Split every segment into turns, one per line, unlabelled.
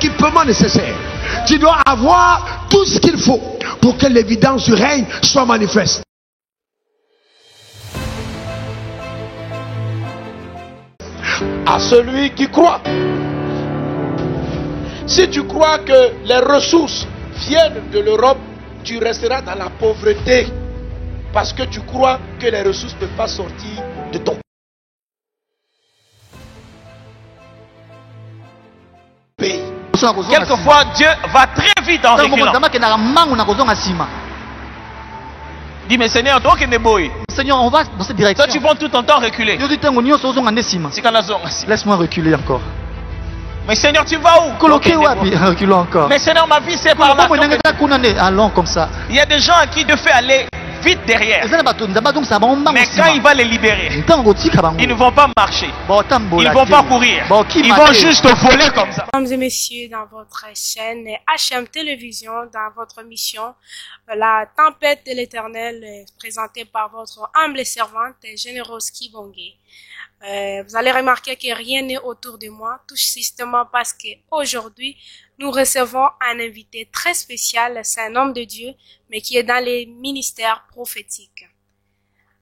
l'équipement nécessaire. Tu dois avoir tout ce qu'il faut pour que l'évidence du règne soit manifeste.
À celui qui croit. Si tu crois que les ressources viennent de l'Europe, tu resteras dans la pauvreté. Parce que tu crois que les ressources ne peuvent pas sortir de ton pays.
Quelquefois, Dieu va très vite en reculant. Dis, mais Seigneur, toi qui es boy.
Seigneur, on va dans cette direction.
Toi, tu vas tout ton temps reculer.
Laisse-moi reculer encore.
Mais Seigneur, tu vas où?
Reculons encore.
Mais Seigneur, ma vie, c'est par là.
Allons comme ça.
Il y a des gens à qui Dieu fait aller vite derrière. Mais quand il va les libérer, ils ne vont pas marcher. Ils ne vont pas courir. Ils vont juste voler comme ça.
Mesdames et messieurs, dans votre chaîne HM Télévision, dans votre mission, la tempête de l'éternel, présentée par votre humble servante, Généreuse Kibongé. Vous allez remarquer que rien n'est autour de moi, tout justement parce que aujourd'hui nous recevons un invité très spécial. C'est un homme de Dieu, mais qui est dans les ministères prophétiques.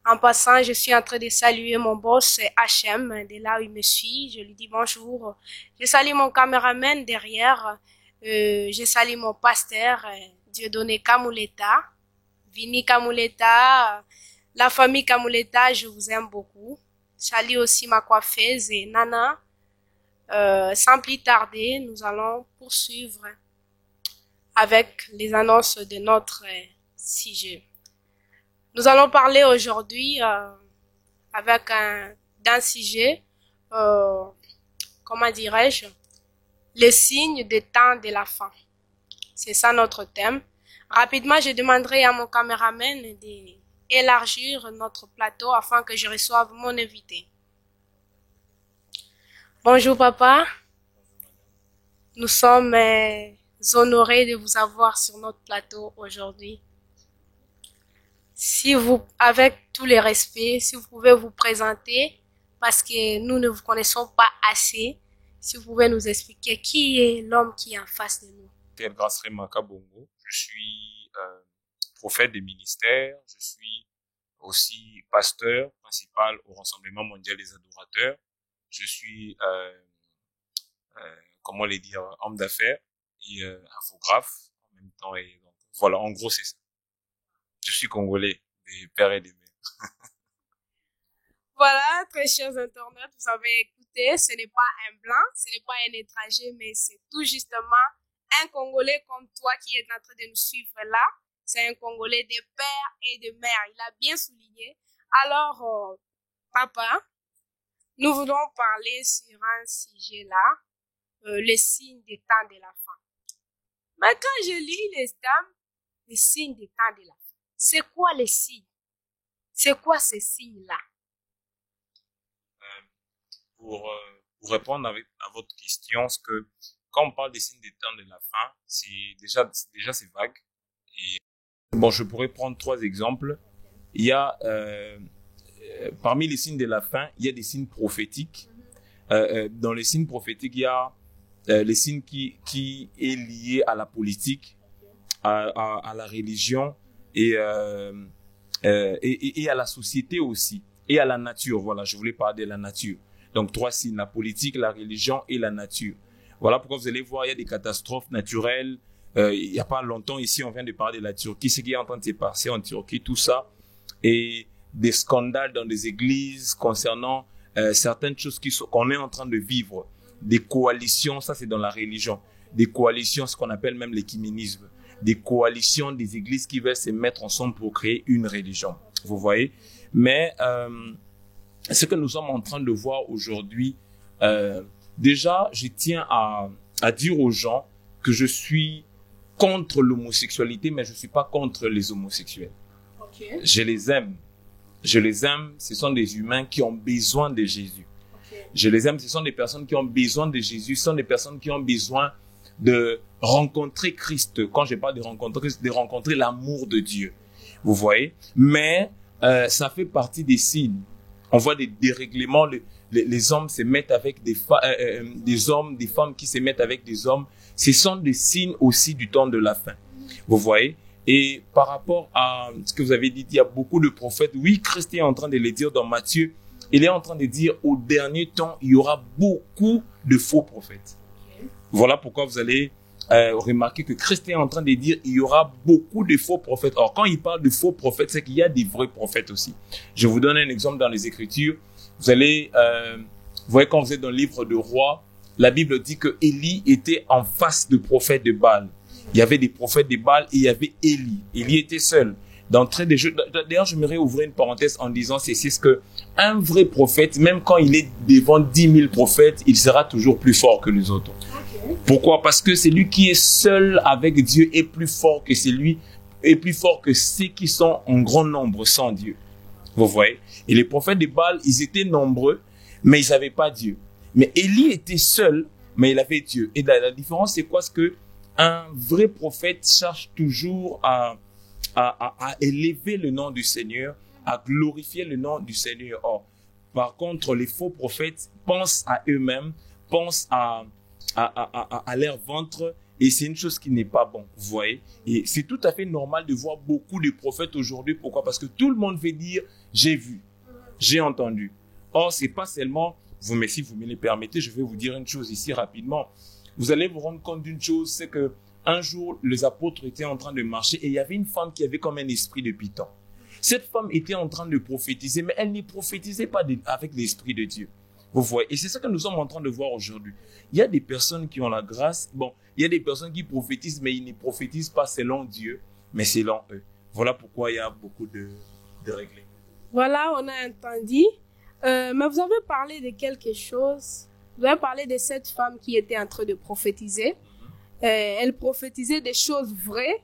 En passant, je suis en train de saluer mon boss HM, de là où il me suit. Je lui dis bonjour. Je salue mon caméraman derrière. Je salue mon pasteur, Dieudonné Kamuleta, Vini Kamuleta, la famille Kamuleta, je vous aime beaucoup. Salut aussi ma coiffeuse et Nana. Sans plus tarder, nous allons poursuivre avec les annonces de notre sujet. Nous allons parler aujourd'hui avec d'un sujet, comment dirais-je, les signes des temps de la fin. C'est ça notre thème. Rapidement, je demanderai à mon caméraman d'élargir notre plateau afin que je reçoive mon invité. Bonjour papa. Nous sommes honorés de vous avoir sur notre plateau aujourd'hui. Si vous, avec tous les respects, si vous pouvez vous présenter, parce que nous ne vous connaissons pas assez, si vous pouvez nous expliquer qui est l'homme qui est en face de nous.
Je suis prophète des ministères, je suis aussi pasteur principal au Rassemblement mondial des adorateurs, je suis, comment les dire, homme d'affaires et infographe en même temps. Et donc, voilà, en gros, c'est ça. Je suis congolais, des pères et des mères.
Voilà, très chers internautes, vous avez écouté, ce n'est pas un blanc, ce n'est pas un étranger, mais c'est tout justement un Congolais comme toi qui est en train de nous suivre là. C'est un Congolais de père et de mère. Il a bien souligné. Alors, papa, nous voulons parler sur un sujet là, les signes des temps de la fin. Mais quand je lis les signes des temps de la fin, c'est quoi les signes? C'est quoi ces signes-là?
Pour répondre à votre question, ce que quand on parle des signes des temps de la fin, c'est déjà c'est vague. Et bon, je pourrais prendre 3 exemples. Il y a parmi les signes de la fin, il y a des signes prophétiques. Dans les signes prophétiques, il y a les signes qui est lié à la politique, à la religion et à la société aussi, et à la nature. Voilà, je voulais parler de la nature. Donc 3 signes, la politique, la religion et la nature. Voilà pourquoi vous allez voir, il y a des catastrophes naturelles. Il n'y a pas longtemps ici, on vient de parler de la Turquie, ce qui est en train de se passer en Turquie, tout ça. Et des scandales dans des églises concernant certaines choses qu'on est en train de vivre. Des coalitions, ça c'est dans la religion. Des coalitions, ce qu'on appelle même l'écuménisme. Des coalitions des églises qui veulent se mettre ensemble pour créer une religion. Vous voyez? Mais ce que nous sommes en train de voir aujourd'hui, déjà, je tiens à dire aux gens que je suis contre l'homosexualité, mais je ne suis pas contre les homosexuels. Okay. Je les aime. Je les aime. Ce sont des humains qui ont besoin de Jésus. Okay. Je les aime. Ce sont des personnes qui ont besoin de Jésus. Ce sont des personnes qui ont besoin de rencontrer Christ. Quand je parle de rencontrer l'amour de Dieu. Vous voyez? Mais ça fait partie des signes. On voit des dérèglements, les hommes se mettent avec des hommes, des femmes qui se mettent avec des hommes. Ce sont des signes aussi du temps de la fin. Vous voyez? Et par rapport à ce que vous avez dit, il y a beaucoup de prophètes. Oui, Christ est en train de le dire dans Matthieu. Il est en train de dire, au dernier temps, il y aura beaucoup de faux prophètes. Voilà pourquoi vous allez remarquer que Christ est en train de dire, il y aura beaucoup de faux prophètes. Or, quand il parle de faux prophètes, c'est qu'il y a des vrais prophètes aussi. Je vous donne un exemple dans les Écritures. Vous allez, vous voyez, quand vous êtes dans le livre de Rois, la Bible dit que Élie était en face de prophètes de Baal. Il y avait des prophètes de Baal et il y avait Élie. Élie était seul. D'entrée des jeux. D'ailleurs, j'aimerais ouvrir une parenthèse en disant c'est ce que un vrai prophète, même quand il est devant 10 000 prophètes, il sera toujours plus fort que les autres. Okay. Pourquoi? Parce que c'est lui qui est seul avec Dieu est plus fort que celui, est plus fort que ceux qui sont en grand nombre sans Dieu. Vous voyez? Et les prophètes de Baal, ils étaient nombreux, mais ils n'avaient pas Dieu. Mais Élie était seul, mais il avait Dieu. Et la différence, c'est quoi? C'est que un vrai prophète cherche toujours à élever le nom du Seigneur, à glorifier le nom du Seigneur. Or, par contre, les faux prophètes pensent à eux-mêmes, pensent à leur ventre, et c'est une chose qui n'est pas bon, vous voyez. Et c'est tout à fait normal de voir beaucoup de prophètes aujourd'hui. Pourquoi? Parce que tout le monde veut dire, j'ai vu, j'ai entendu. Or, c'est pas seulement, si vous me le permettez, je vais vous dire une chose ici rapidement. Vous allez vous rendre compte d'une chose, c'est que un jour, les apôtres étaient en train de marcher et il y avait une femme qui avait comme un esprit de python. Cette femme était en train de prophétiser, mais elle ne prophétisait pas avec l'esprit de Dieu. Vous voyez, et c'est ça que nous sommes en train de voir aujourd'hui. Il y a des personnes qui ont la grâce. Bon, il y a des personnes qui prophétisent, mais ils ne prophétisent pas selon Dieu, mais selon eux. Voilà pourquoi il y a beaucoup de règles.
Voilà, on a entendu. Mais vous avez parlé de quelque chose. Vous avez parlé de cette femme qui était en train de prophétiser. Elle prophétisait des choses vraies,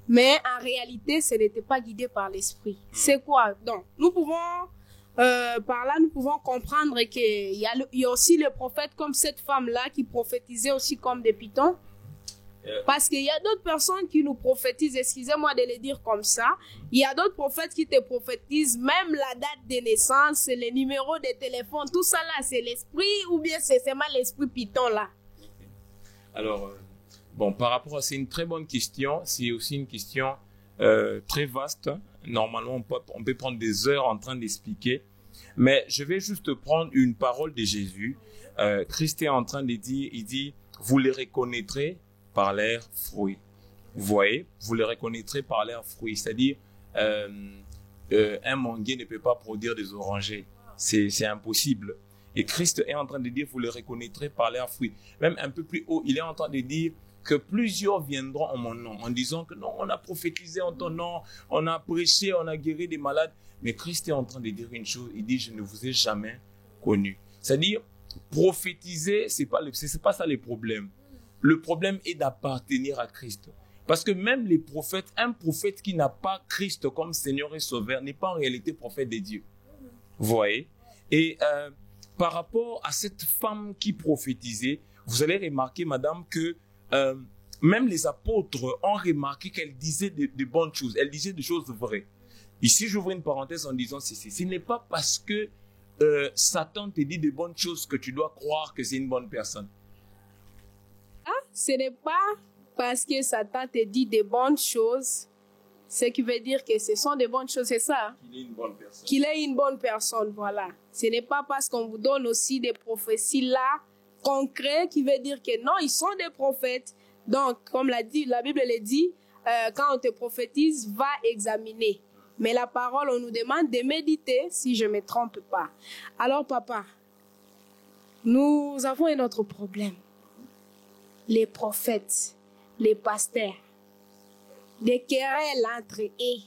mais en réalité, ce n'était pas guidé par l'esprit. C'est quoi? Donc, nous pouvons, par là, nous pouvons comprendre qu'il y a aussi le prophète comme cette femme-là qui prophétisait aussi comme des pythons. Parce qu'il y a d'autres personnes qui nous prophétisent, excusez-moi de le dire comme ça, il y a d'autres prophètes qui te prophétisent même la date de naissance, les numéros de téléphone, tout ça là, c'est l'esprit ou bien c'est seulement l'esprit python là?
Alors, bon, par rapport à c'est une très bonne question, c'est aussi une question très vaste. Normalement, on peut prendre des heures en train d'expliquer, mais je vais juste prendre une parole de Jésus. Christ est en train de dire, il dit, vous les reconnaîtrez par leurs fruits. Vous voyez, vous les reconnaîtrez par leurs fruits. C'est-à-dire, un manguier ne peut pas produire des orangers. C'est impossible. Et Christ est en train de dire, vous les reconnaîtrez par leurs fruits. Même un peu plus haut, il est en train de dire que plusieurs viendront en mon nom, en disant que non, on a prophétisé en ton nom, on a prêché, on a guéri des malades. Mais Christ est en train de dire une chose, il dit, je ne vous ai jamais connu. C'est-à-dire, prophétiser, c'est pas ça le problème. Le problème est d'appartenir à Christ. Parce que même les prophètes, un prophète qui n'a pas Christ comme Seigneur et Sauveur n'est pas en réalité prophète de Dieu. Vous voyez? Et par rapport à cette femme qui prophétisait, vous allez remarquer, madame, que même les apôtres ont remarqué qu'elle disait de bonnes choses. Elle disait des choses vraies. Ici, j'ouvre une parenthèse en disant ceci. Ce n'est pas parce que Satan te dit de bonnes choses que tu dois croire que c'est une bonne personne.
Ce n'est pas parce que Satan te dit de bonnes choses, ce qui veut dire que ce sont de bonnes choses, c'est ça?
Qu'il est une bonne personne.
Qu'il est une bonne personne, voilà. Ce n'est pas parce qu'on vous donne aussi des prophéties là, concrètes, qui veut dire que non, ils sont des prophètes. Donc, comme la Bible le dit, quand on te prophétise, va examiner. Mais la parole, on nous demande de méditer, si je ne me trompe pas. Alors, papa, nous avons un autre problème. Les prophètes, les pasteurs, des querelles entre eux.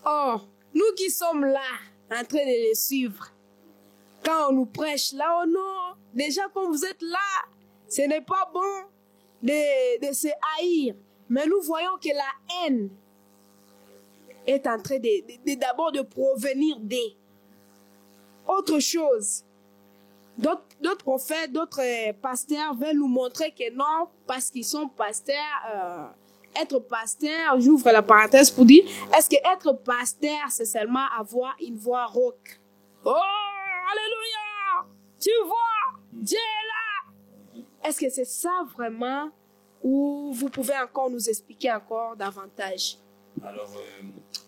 Or, nous qui sommes là, en train de les suivre, quand on nous prêche là, oh non, déjà quand vous êtes là, ce n'est pas bon de se haïr. Mais nous voyons que la haine est en train d'abord de provenir des autre chose. D'autres prophètes, d'autres pasteurs veulent nous montrer que non, parce qu'ils sont pasteurs, être pasteur, j'ouvre la parenthèse pour dire, est-ce que être pasteur, c'est seulement avoir une voix rauque? Oh, alléluia! Tu vois, Dieu est là. Est-ce que c'est ça vraiment ou vous pouvez encore nous expliquer encore davantage?
Alors,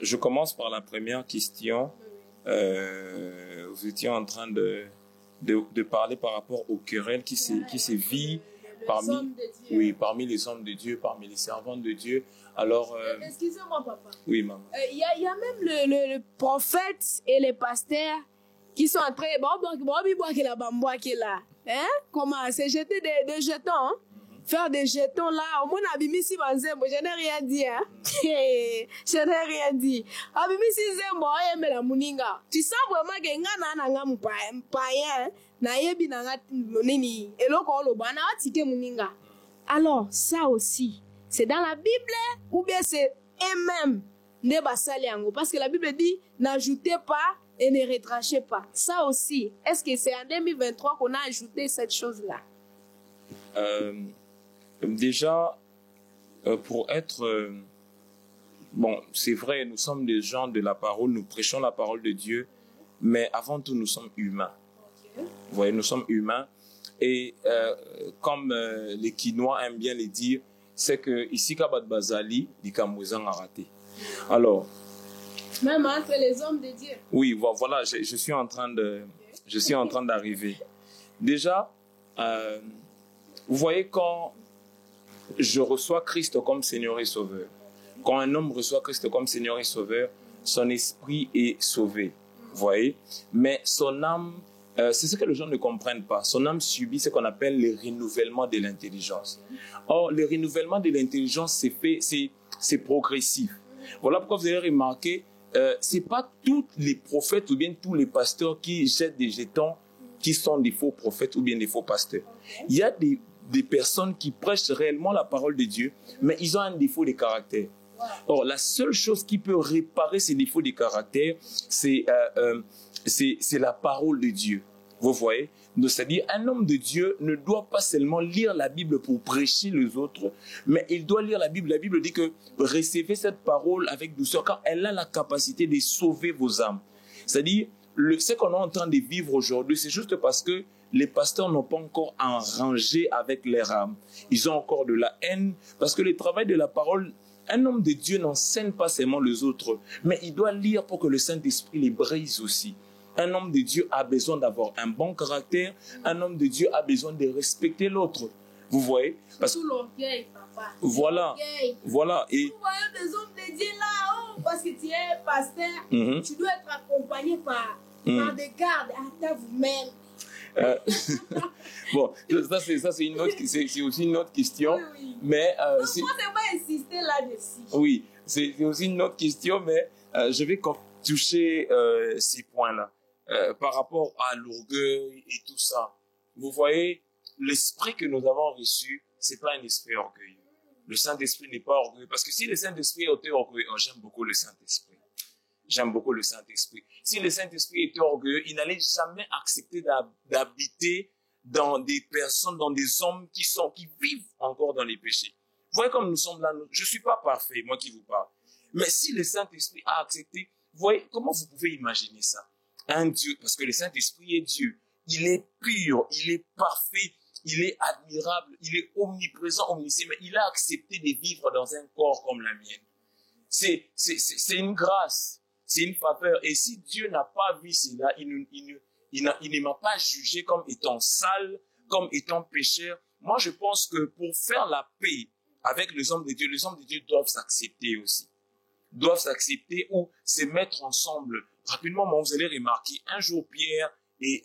je commence par la première question. Vous étiez en train de parler par rapport aux querelles qui se vit parmi les hommes de Dieu, parmi les servants de Dieu. Alors,
excusez-moi, papa.
Oui, maman.
Il y a même le prophète et les pasteurs qui sont en train hein? Comment? C'est jeter des jetons, hein? Faire des jetons là. Au moins, Abimisi Banzembo, je n'ai rien dit, hein? Je n'ai rien dit. Abimisi Zembo, mais la Muninga. Tu sens vraiment que nga païen, na yebi na nga nini, eloko lo bana atike Muninga. Alors, ça aussi, c'est dans la Bible ou bien c'est eux-mêmes ne basali yango? Parce que la Bible dit, n'ajoutez pas et ne retrachez pas. Ça aussi, est-ce que c'est en 2023 qu'on a ajouté cette chose-là?
Déjà, pour être... bon, c'est vrai, nous sommes des gens de la parole, nous prêchons la parole de Dieu, mais avant tout, nous sommes humains. Okay. Vous voyez, nous sommes humains. Et comme les Kinois aiment bien le dire, c'est que ici, Kabat Bazali, dit Kamouzan a raté. Alors...
Même entre les hommes de Dieu.
Oui, voilà, je suis en train d'arriver. Déjà, vous voyez, quand je reçois Christ comme Seigneur et Sauveur, quand un homme reçoit Christ comme Seigneur et Sauveur, son esprit est sauvé. Vous voyez? Mais son âme, c'est ce que les gens ne comprennent pas. Son âme subit ce qu'on appelle le renouvellement de l'intelligence. Or, le renouvellement de l'intelligence, c'est progressif. Voilà pourquoi vous avez remarqué, c'est pas tous les prophètes ou bien tous les pasteurs qui jettent des jetons qui sont des faux prophètes ou bien des faux pasteurs. Il y a des personnes qui prêchent réellement la parole de Dieu, mais ils ont un défaut de caractère. Or, la seule chose qui peut réparer ces défauts de caractère, c'est la parole de Dieu. Vous voyez? C'est-à-dire, un homme de Dieu ne doit pas seulement lire la Bible pour prêcher les autres, mais il doit lire la Bible. La Bible dit que recevez cette parole avec douceur, car elle a la capacité de sauver vos âmes. C'est-à-dire, ce qu'on est en train de vivre aujourd'hui, c'est juste parce que les pasteurs n'ont pas encore arrangé avec leur âme. Ils ont encore de la haine, parce que le travail de la parole, un homme de Dieu n'enseigne pas seulement les autres, mais il doit lire pour que le Saint-Esprit les brise aussi. Un homme de Dieu a besoin d'avoir un bon caractère. Un homme de Dieu a besoin de respecter l'autre. Vous voyez? Parce... Sous l'orgueil, papa. Voilà. Voilà. Et...
Vous voyez des hommes de Dieu là, parce que tu es pasteur, tu dois être accompagné par des gardes. À vous-même.
Bon, ça c'est aussi une autre question.
Oui.
Mais
moi, c'est pas insister là-dessus.
Oui, c'est aussi une autre question, mais je vais toucher ces points-là. Par rapport à l'orgueil et tout ça. Vous voyez, l'esprit que nous avons reçu, c'est pas un esprit orgueilleux. Le Saint-Esprit n'est pas orgueilleux. Parce que si le Saint-Esprit était orgueilleux, j'aime beaucoup le Saint-Esprit. J'aime beaucoup le Saint-Esprit. Si le Saint-Esprit était orgueilleux, il n'allait jamais accepter d'habiter dans des personnes, dans des hommes qui vivent encore dans les péchés. Vous voyez comme nous sommes là, je suis pas parfait, moi qui vous parle. Mais si le Saint-Esprit a accepté, vous voyez, comment vous pouvez imaginer ça? Un Dieu, parce que le Saint-Esprit est Dieu. Il est pur, il est parfait, il est admirable, il est omniprésent, omniscient, mais il a accepté de vivre dans un corps comme la mienne. C'est une grâce, c'est une faveur. Et si Dieu n'a pas vu cela, il ne m'a pas jugé comme étant sale, comme étant pécheur. Moi, je pense que pour faire la paix avec les hommes de Dieu doivent s'accepter aussi. Doivent s'accepter ou se mettre ensemble. Rapidement, vous allez remarquer, un jour, Pierre et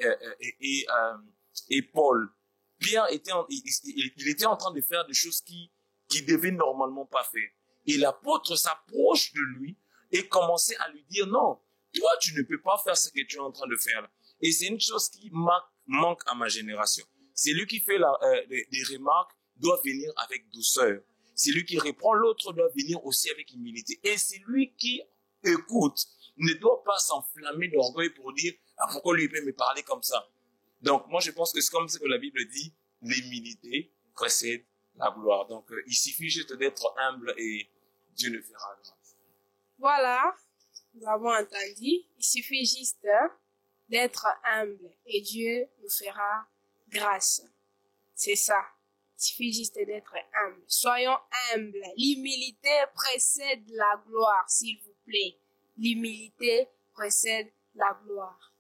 Paul, Pierre était en train de faire des choses qui devaient normalement pas faire. Et l'apôtre s'approche de lui et commençait à lui dire, non, toi, tu ne peux pas faire ce que tu es en train de faire là. Et c'est une chose qui manque à ma génération. C'est lui qui fait des remarques, doit venir avec douceur. C'est lui qui reprend l'autre, doit venir aussi avec humilité. Et c'est lui qui écoute, ne doit pas s'enflammer d'orgueil pour dire, ah, pourquoi lui peut me parler comme ça? Donc, moi, je pense que c'est comme ce que la Bible dit, l'humilité précède la gloire. Donc, il suffit juste d'être humble et Dieu le fera grâce.
Voilà, nous avons entendu. Il suffit juste d'être humble et Dieu nous fera grâce. C'est ça. Il suffit juste d'être humble. Soyons humbles. L'humilité précède la gloire, s'il vous plaît. L'humilité précède la gloire.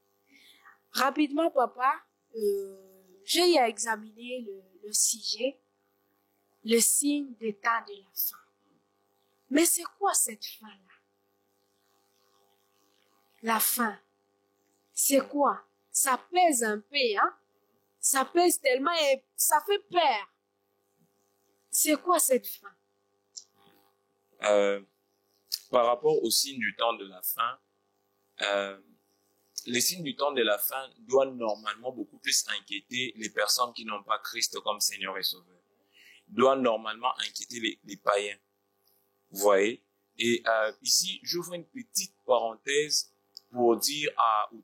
Rapidement, papa, j'ai examiné le sujet, le signe des temps de la fin. Mais c'est quoi cette fin-là? La fin. C'est quoi? Ça pèse un peu, hein? Ça pèse tellement et ça fait peur. C'est quoi cette fin?
Par rapport au signe du temps de la fin, les signes du temps de la fin doivent normalement beaucoup plus inquiéter les personnes qui n'ont pas Christ comme Seigneur et Sauveur. Doivent normalement inquiéter les païens. Vous voyez? Et ici, j'ouvre une petite parenthèse pour dire aux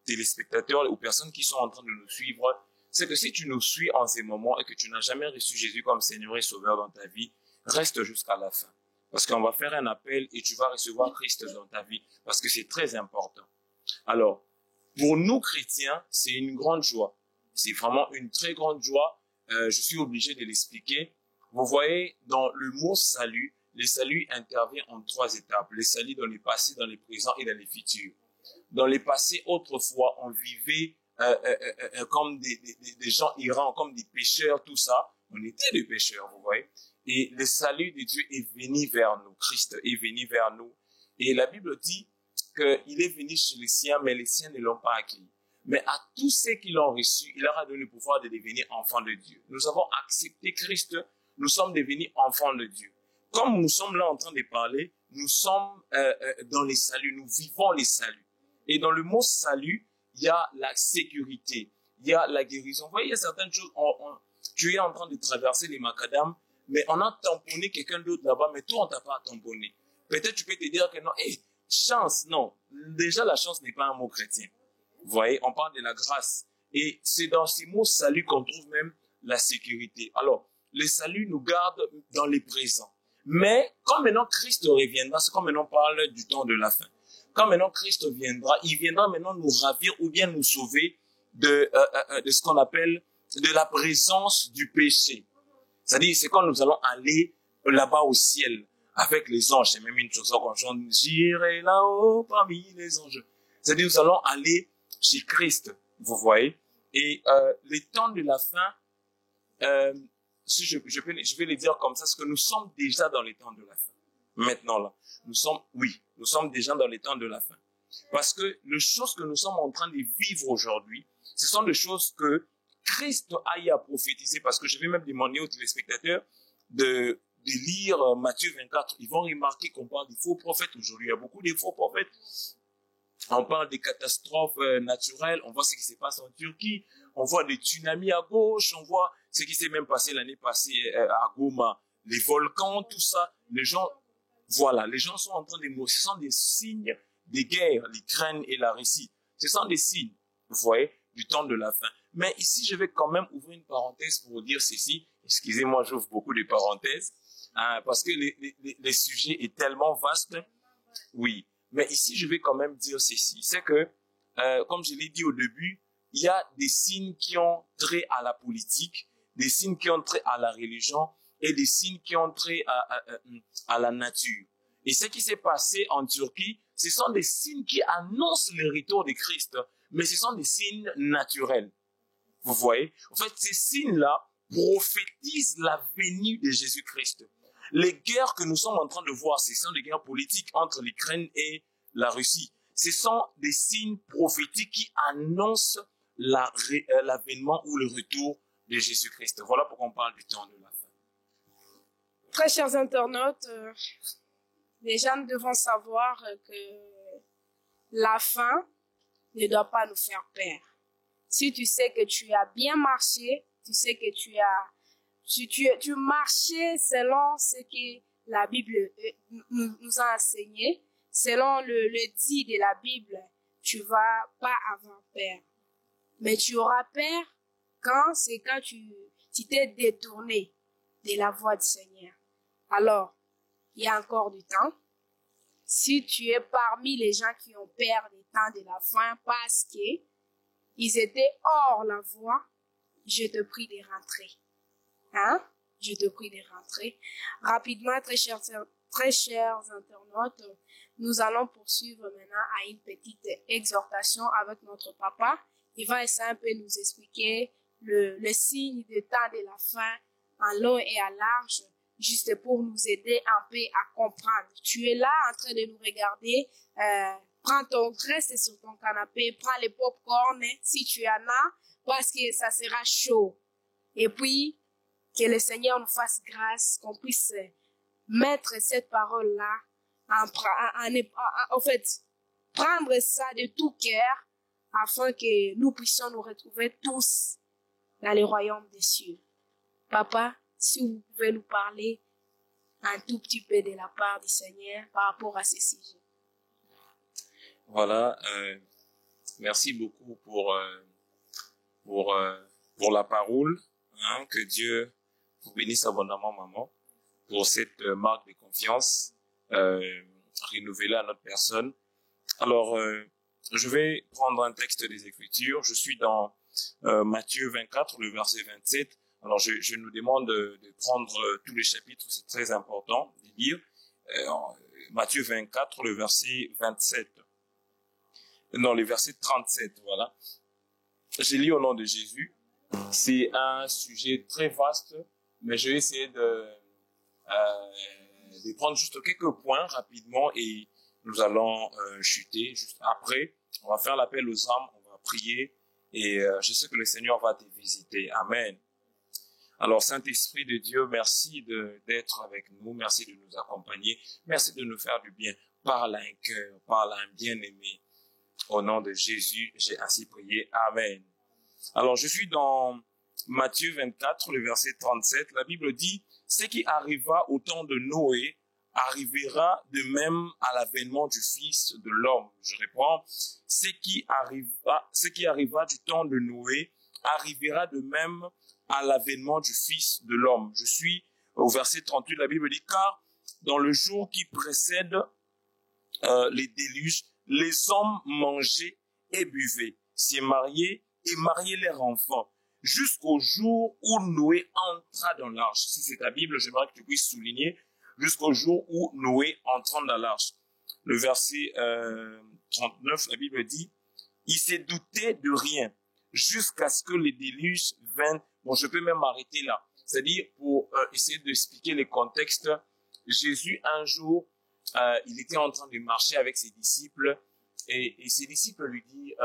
téléspectateurs, aux personnes qui sont en train de nous suivre, c'est que si tu nous suis en ces moments et que tu n'as jamais reçu Jésus comme Seigneur et Sauveur dans ta vie, reste jusqu'à la fin. Parce qu'on va faire un appel et tu vas recevoir Christ dans ta vie, parce que c'est très important. Alors, pour nous chrétiens, c'est une grande joie. C'est vraiment une très grande joie. Je suis obligé de l'expliquer. Vous voyez, dans le mot salut, le salut intervient en 3 étapes. Le salut dans le passé, dans le présent et dans le futur. Dans le passé, autrefois, on vivait comme des gens errants, comme des pécheurs, tout ça. On était des pécheurs, vous voyez. Et le salut de Dieu est venu vers nous. Christ est venu vers nous. Et la Bible dit qu'il est venu chez les siens, mais les siens ne l'ont pas accueilli. Mais à tous ceux qui l'ont reçu, il leur a donné le pouvoir de devenir enfants de Dieu. Nous avons accepté Christ, nous sommes devenus enfants de Dieu. Comme nous sommes là en train de parler, nous sommes dans les saluts, nous vivons les saluts. Et dans le mot salut, il y a la sécurité, il y a la guérison. Vous voyez, il y a certaines choses, tu es en train de traverser les macadams, mais on a tamponné quelqu'un d'autre là-bas, mais toi, on t'a pas tamponné. Peut-être tu peux te dire que non, chance, non. Déjà, la chance n'est pas un mot chrétien. Vous voyez, on parle de la grâce. Et c'est dans ces mots salut qu'on trouve même la sécurité. Alors, le salut nous garde dans les présents. Mais quand maintenant Christ reviendra, c'est comme maintenant on parle du temps de la fin. Quand maintenant Christ viendra, il viendra maintenant nous ravir ou bien nous sauver de ce qu'on appelle de la présence du péché. C'est-à-dire, c'est quand nous allons aller là-bas au ciel avec les anges. C'est même une chanson qu'on chante, j'irai là-haut parmi les anges. C'est-à-dire, nous allons aller chez Christ, vous voyez. Et les temps de la fin, si je vais les dire comme ça, c'est que nous sommes déjà dans les temps de la fin. Maintenant là, nous sommes déjà dans les temps de la fin. Parce que les choses que nous sommes en train de vivre aujourd'hui, ce sont des choses que Christ a eu à prophétiser. Parce que je vais même demander aux téléspectateurs de lire Matthieu 24. Ils vont remarquer qu'on parle des faux prophètes aujourd'hui. Il y a beaucoup de faux prophètes. On parle des catastrophes naturelles, on voit ce qui s'est passé en Turquie, on voit des tsunamis à gauche, on voit ce qui s'est même passé l'année passée à Goma, les volcans, tout ça. Les gens sont en train de mourir. Ce sont des signes des guerres, l'Ukraine et la Russie. Ce sont des signes, vous voyez, du temps de la fin. Mais ici, je vais quand même ouvrir une parenthèse pour vous dire ceci. Excusez-moi, j'ouvre beaucoup de parenthèses, parce que le sujet est tellement vaste. Oui. Mais ici, je vais quand même dire ceci. C'est que, comme je l'ai dit au début, il y a des signes qui ont trait à la politique, des signes qui ont trait à la religion et des signes qui ont trait à la nature. Et ce qui s'est passé en Turquie, ce sont des signes qui annoncent le retour de Christ, mais ce sont des signes naturels. Vous voyez? En fait, ces signes-là prophétisent la venue de Jésus-Christ. Les guerres que nous sommes en train de voir, ce sont des guerres politiques entre l'Ukraine et la Russie. Ce sont des signes prophétiques qui annoncent l'avènement ou le retour de Jésus-Christ. Voilà pourquoi on parle du temps de la fin.
Très chers internautes, déjà nous devons savoir que la fin ne doit pas nous faire peur. Si tu sais que tu as bien marché, tu sais que tu marchais selon ce que la Bible nous a enseigné, selon le dit de la Bible, tu vas pas avoir peur. Mais tu auras peur quand tu t'es détourné de la voie du Seigneur. Alors, il y a encore du temps. Si tu es parmi les gens qui ont peur de temps de la fin parce que ils étaient hors la voie. Je te prie de rentrer. Hein? Je te prie de rentrer. Rapidement, très chers internautes, nous allons poursuivre maintenant à une petite exhortation avec notre papa. Il va essayer un peu de nous expliquer le signe de temps de la fin en long et en large, juste pour nous aider un peu à comprendre. Tu es là en train de nous regarder, prends ton reste sur ton canapé, prends les pop-corn si tu en as, parce que ça sera chaud. Et puis, que le Seigneur nous fasse grâce, qu'on puisse mettre cette parole-là, en fait, prendre ça de tout cœur, afin que nous puissions nous retrouver tous dans le royaume des cieux. Papa, si vous pouvez nous parler un tout petit peu de la part du Seigneur par rapport à ce sujet.
Voilà, merci beaucoup pour la parole, hein, que Dieu vous bénisse abondamment, maman, pour cette marque de confiance renouvelée à notre personne. Alors, je vais prendre un texte des Écritures. Je suis dans Matthieu 24, le verset 27. Alors, je nous demande de prendre tous les chapitres, c'est très important de lire. Matthieu 24, le verset 27. Non, le verset 37, voilà. J'ai lu au nom de Jésus. C'est un sujet très vaste, mais je vais essayer de prendre juste quelques points rapidement et nous allons chuter juste après. On va faire l'appel aux âmes, on va prier et je sais que le Seigneur va te visiter. Amen. Alors, Saint-Esprit de Dieu, merci d'être avec nous, merci de nous accompagner, merci de nous faire du bien. Parle à un cœur, parle à un bien-aimé. Au nom de Jésus, j'ai ainsi prié. Amen. Alors, je suis dans Matthieu 24, le verset 37. La Bible dit, « Ce qui arriva au temps de Noé arrivera de même à l'avènement du Fils de l'homme. » Je reprends. « Ce qui arriva du temps de Noé arrivera de même à l'avènement du Fils de l'homme. » Je suis au verset 38. La Bible dit, « Car dans le jour qui précède les déluges, les hommes mangeaient et buvaient, s'y mariaient et mariaient leurs enfants, jusqu'au jour où Noé entra dans l'arche. » Si c'est ta Bible, j'aimerais que tu puisses souligner, jusqu'au jour où Noé entra dans l'arche. Le verset 39, la Bible dit, « Il s'est douté de rien, jusqu'à ce que les déluges vinrent. » Bon, je peux même m'arrêter là. C'est-à-dire, pour essayer d'expliquer le contexte, Jésus, un jour, il était en train de marcher avec ses disciples, et ses disciples lui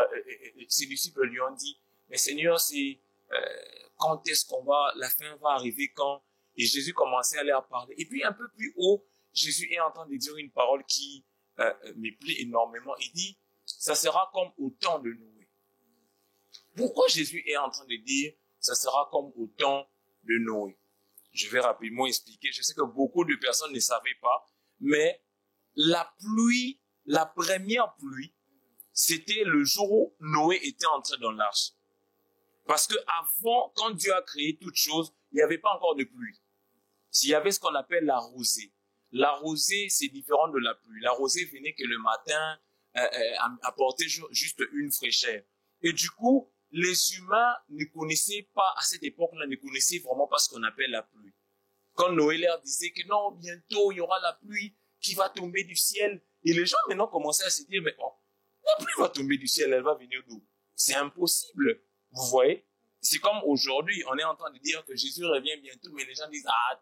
ont dit, « Mais Seigneur, c'est quand est-ce la fin va arriver quand? » Et Jésus commençait à leur parler. Et puis un peu plus haut, Jésus est en train de dire une parole qui me plaît énormément. Il dit, ça sera comme au temps de Noé. Pourquoi Jésus est en train de dire, ça sera comme au temps de Noé? Je vais rapidement expliquer. Je sais que beaucoup de personnes ne savaient pas, mais la pluie, la première pluie, c'était le jour où Noé était entré dans l'arche. Parce que avant, quand Dieu a créé toutes choses, il n'y avait pas encore de pluie. S'il y avait ce qu'on appelle la rosée. La rosée, c'est différent de la pluie. La rosée venait que le matin, apportait juste une fraîcheur. Et du coup, les humains ne connaissaient pas, à cette époque-là, ne connaissaient vraiment pas ce qu'on appelle la pluie. Quand Noé leur disait que non, bientôt, il y aura la pluie qui va tomber du ciel. Et les gens maintenant commençaient à se dire, mais oh, la pluie va tomber du ciel, elle va venir d'où? C'est impossible. Vous voyez? C'est comme aujourd'hui, on est en train de dire que Jésus revient bientôt, mais les gens disent, ah,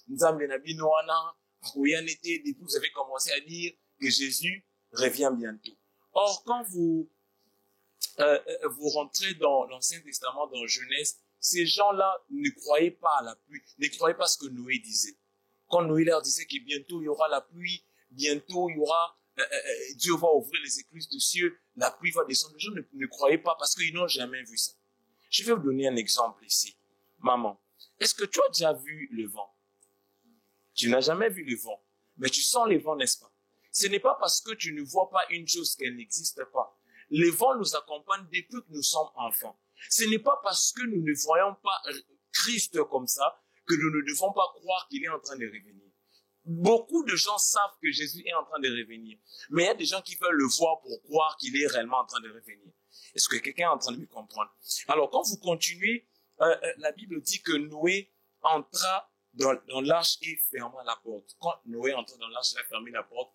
nous avons les nabis noana, depuis vous avez commencé à dire que Jésus revient bientôt. Or, quand vous rentrez dans l'Ancien Testament, dans Genèse, ces gens-là ne croyaient pas à la pluie, ne croyaient pas ce que Noé disait. Quand Noé leur disait que bientôt il y aura la pluie, bientôt il y aura, Dieu va ouvrir les écluses du ciel, la pluie va descendre, les gens ne croyaient pas parce qu'ils n'ont jamais vu ça. Je vais vous donner un exemple ici. Maman, est-ce que tu as déjà vu le vent? Tu n'as jamais vu le vent, mais tu sens le vent, n'est-ce pas? Ce n'est pas parce que tu ne vois pas une chose qu'elle n'existe pas. Le vent nous accompagne depuis que nous sommes enfants. Ce n'est pas parce que nous ne voyons pas Christ comme ça que nous ne devons pas croire qu'il est en train de revenir. Beaucoup de gens savent que Jésus est en train de revenir. Mais il y a des gens qui veulent le voir pour croire qu'il est réellement en train de revenir. Est-ce que quelqu'un est en train de me comprendre? Alors, quand vous continuez, la Bible dit que Noé entra dans l'arche et ferma la porte. Quand Noé entra dans l'arche et a fermé la porte,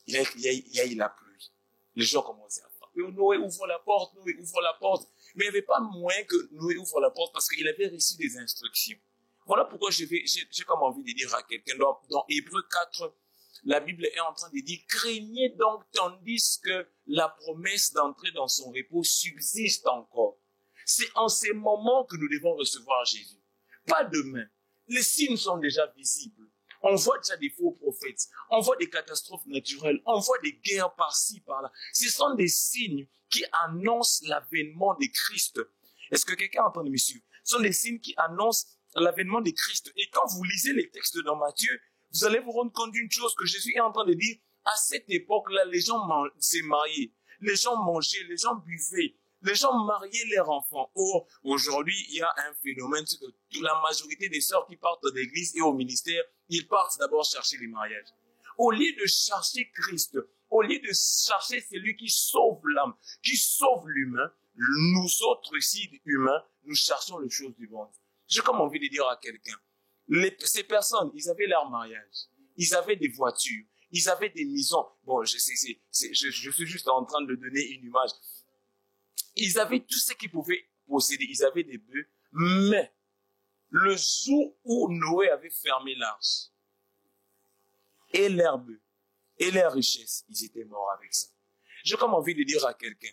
il y a eu la pluie. Les gens commençaient à frapper. Noé ouvre la porte, Noé ouvre la porte. Mais il n'y avait pas moyen que Noé ouvre la porte parce qu'il avait reçu des instructions. Voilà pourquoi j'ai comme envie de dire à quelqu'un, dans Hébreux 4, la Bible est en train de dire, craignez donc tandis que la promesse d'entrer dans son repos subsiste encore. C'est en ces moments que nous devons recevoir Jésus. Pas demain. Les signes sont déjà visibles. On voit déjà des faux prophètes. On voit des catastrophes naturelles. On voit des guerres par-ci, par-là. Ce sont des signes qui annoncent l'avènement de Christ. Est-ce que quelqu'un entend de me suivre? Ce sont des signes qui annoncent l'avènement de Christ. Et quand vous lisez les textes dans Matthieu, vous allez vous rendre compte d'une chose que Jésus est en train de dire. À cette époque-là, les gens s'est mariés. Les gens mangeaient, les gens buvaient. Les gens mariaient leurs enfants. Or, aujourd'hui, il y a un phénomène, c'est que la majorité des sœurs qui partent de l'église et au ministère, ils partent d'abord chercher les mariages. Au lieu de chercher Christ, au lieu de chercher celui qui sauve l'âme, qui sauve l'humain, nous autres ici, humains, nous cherchons les choses du monde. J'ai comme envie de dire à quelqu'un, ces personnes, ils avaient leur mariage, ils avaient des voitures, ils avaient des maisons. Bon, je suis juste en train de donner une image. Ils avaient tout ce qu'ils pouvaient posséder. Ils avaient des bœufs. Mais, le jour où Noé avait fermé l'arche, et leurs bœufs, et leurs richesses, ils étaient morts avec ça. J'ai comme envie de dire à quelqu'un,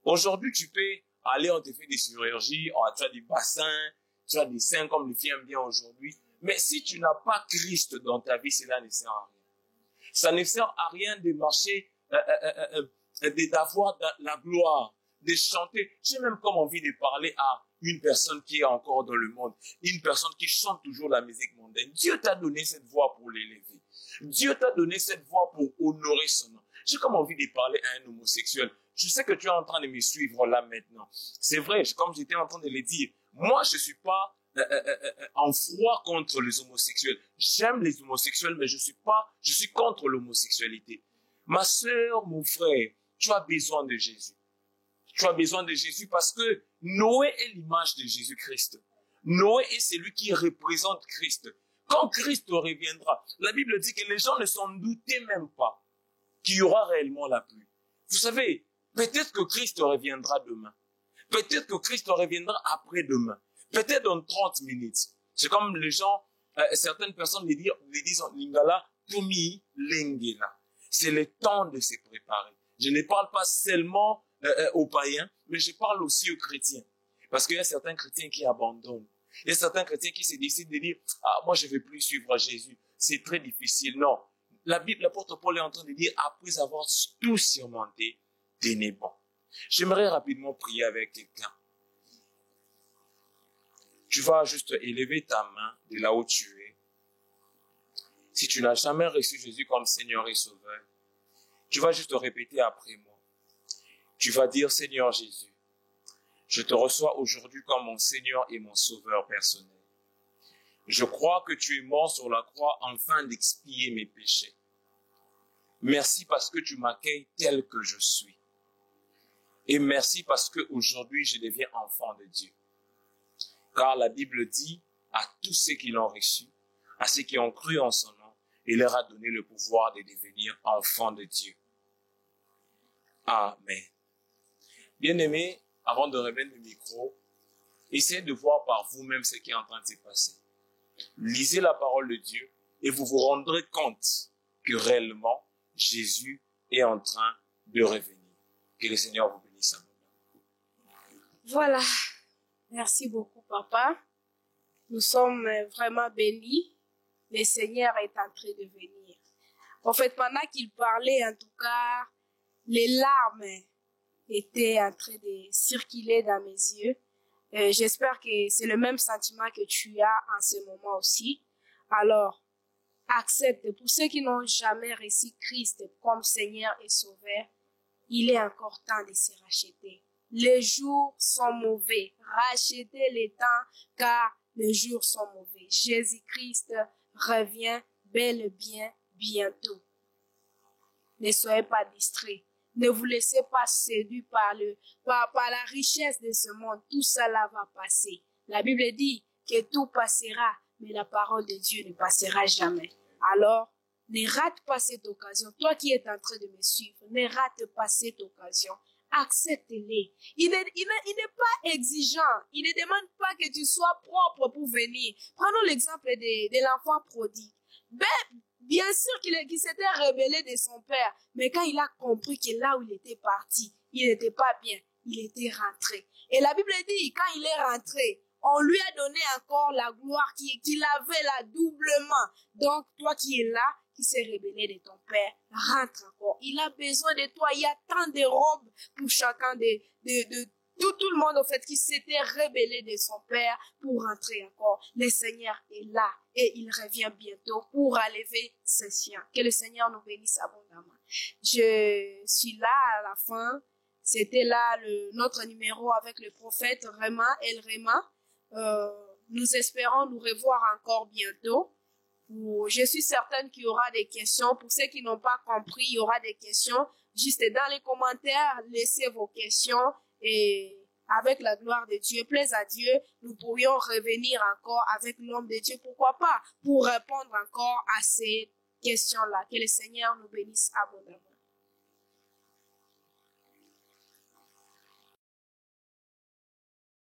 aujourd'hui, tu peux aller, on te fait des chirurgies, tu as des bassins, tu as des seins comme les filles aiment bien aujourd'hui. Mais si tu n'as pas Christ dans ta vie, cela ne sert à rien. Ça ne sert à rien de marcher, d'avoir la gloire, de chanter. J'ai même comme envie de parler à une personne qui est encore dans le monde, une personne qui chante toujours la musique mondaine. Dieu t'a donné cette voix pour l'élever. Dieu t'a donné cette voix pour honorer son nom. J'ai comme envie de parler à un homosexuel. Je sais que tu es en train de me suivre là maintenant. C'est vrai, comme j'étais en train de le dire, moi je suis pas en froid contre les homosexuels. J'aime les homosexuels, mais je suis contre l'homosexualité. Ma sœur, mon frère, tu as besoin de Jésus. Tu as besoin de Jésus parce que Noé est l'image de Jésus-Christ. Noé est celui qui représente Christ. Quand Christ reviendra, la Bible dit que les gens ne s'en doutaient même pas qu'il y aura réellement la pluie. Vous savez, peut-être que Christ reviendra demain. Peut-être que Christ reviendra après-demain. Peut-être dans 30 minutes. C'est comme les gens, certaines personnes les disent en lingala, Tumi Lengela. C'est le temps de se préparer. Je ne parle pas seulement aux païens, mais je parle aussi aux chrétiens. Parce qu'il y a certains chrétiens qui abandonnent. Il y a certains chrétiens qui se décident de dire, moi je ne vais plus suivre Jésus. C'est très difficile. Non. La Bible, l'apôtre Paul est en train de dire, après avoir tout surmonté, tenez bon. J'aimerais rapidement prier avec quelqu'un. Tu vas juste élever ta main de là où tu es. Si tu n'as jamais reçu Jésus comme Seigneur et Sauveur, tu vas juste répéter après moi. Tu vas dire, Seigneur Jésus, je te reçois aujourd'hui comme mon Seigneur et mon Sauveur personnel. Je crois que tu es mort sur la croix afin d'expier mes péchés. Merci parce que tu m'accueilles tel que je suis. Et merci parce que aujourd'hui je deviens enfant de Dieu. Car la Bible dit à tous ceux qui l'ont reçu, à ceux qui ont cru en son nom, il leur a donné le pouvoir de devenir enfants de Dieu. Amen. Bien-aimés, avant de remettre le micro, essayez de voir par vous-même ce qui est en train de se passer. Lisez la parole de Dieu et vous vous rendrez compte que réellement, Jésus est en train de revenir. Que le Seigneur vous bénisse.
Voilà. Merci beaucoup, papa. Nous sommes vraiment bénis. Le Seigneur est en train de venir. En fait, pendant qu'il parlait, en tout cas, les larmes étaient en train de circuler dans mes yeux. J'espère que c'est le même sentiment que tu as en ce moment aussi. Alors, accepte. Pour ceux qui n'ont jamais reçu Christ comme Seigneur et Sauveur, il est encore temps de se racheter. Les jours sont mauvais. Rachetez les temps car les jours sont mauvais. Jésus-Christ revient bel et bien bientôt. Ne soyez pas distraits. Ne vous laissez pas séduire par la richesse de ce monde. Tout cela va passer. La Bible dit que tout passera, mais la parole de Dieu ne passera jamais. Alors, ne rate pas cette occasion. Toi qui es en train de me suivre, ne rate pas cette occasion. Accepte-les. Il n'est pas exigeant. Il ne demande pas que tu sois propre pour venir. Prenons l'exemple de l'enfant prodigue. Bien sûr qu'il s'était rebellé de son père, mais quand il a compris que là où il était parti, il n'était pas bien, il était rentré. Et la Bible dit, quand il est rentré, on lui a donné encore la gloire qu'il avait là doublement. Donc, toi qui es là, qui s'est rebellé de ton père, rentre encore. Il a besoin de toi. Il y a tant de robes pour chacun de tout le monde, au fait, qui s'était rebellé de son père pour rentrer encore. Le Seigneur est là et il revient bientôt pour enlever ses chiens. Que le Seigneur nous bénisse abondamment. Je suis là à la fin. C'était là notre numéro avec le prophète El Rema. Nous espérons nous revoir encore bientôt. Je suis certaine qu'il y aura des questions. Pour ceux qui n'ont pas compris, il y aura des questions. Juste dans les commentaires, laissez vos questions et avec la gloire de Dieu, plaise à Dieu, nous pourrions revenir encore avec l'homme de Dieu. Pourquoi pas? Pour répondre encore à ces questions-là. Que le Seigneur nous bénisse abondamment.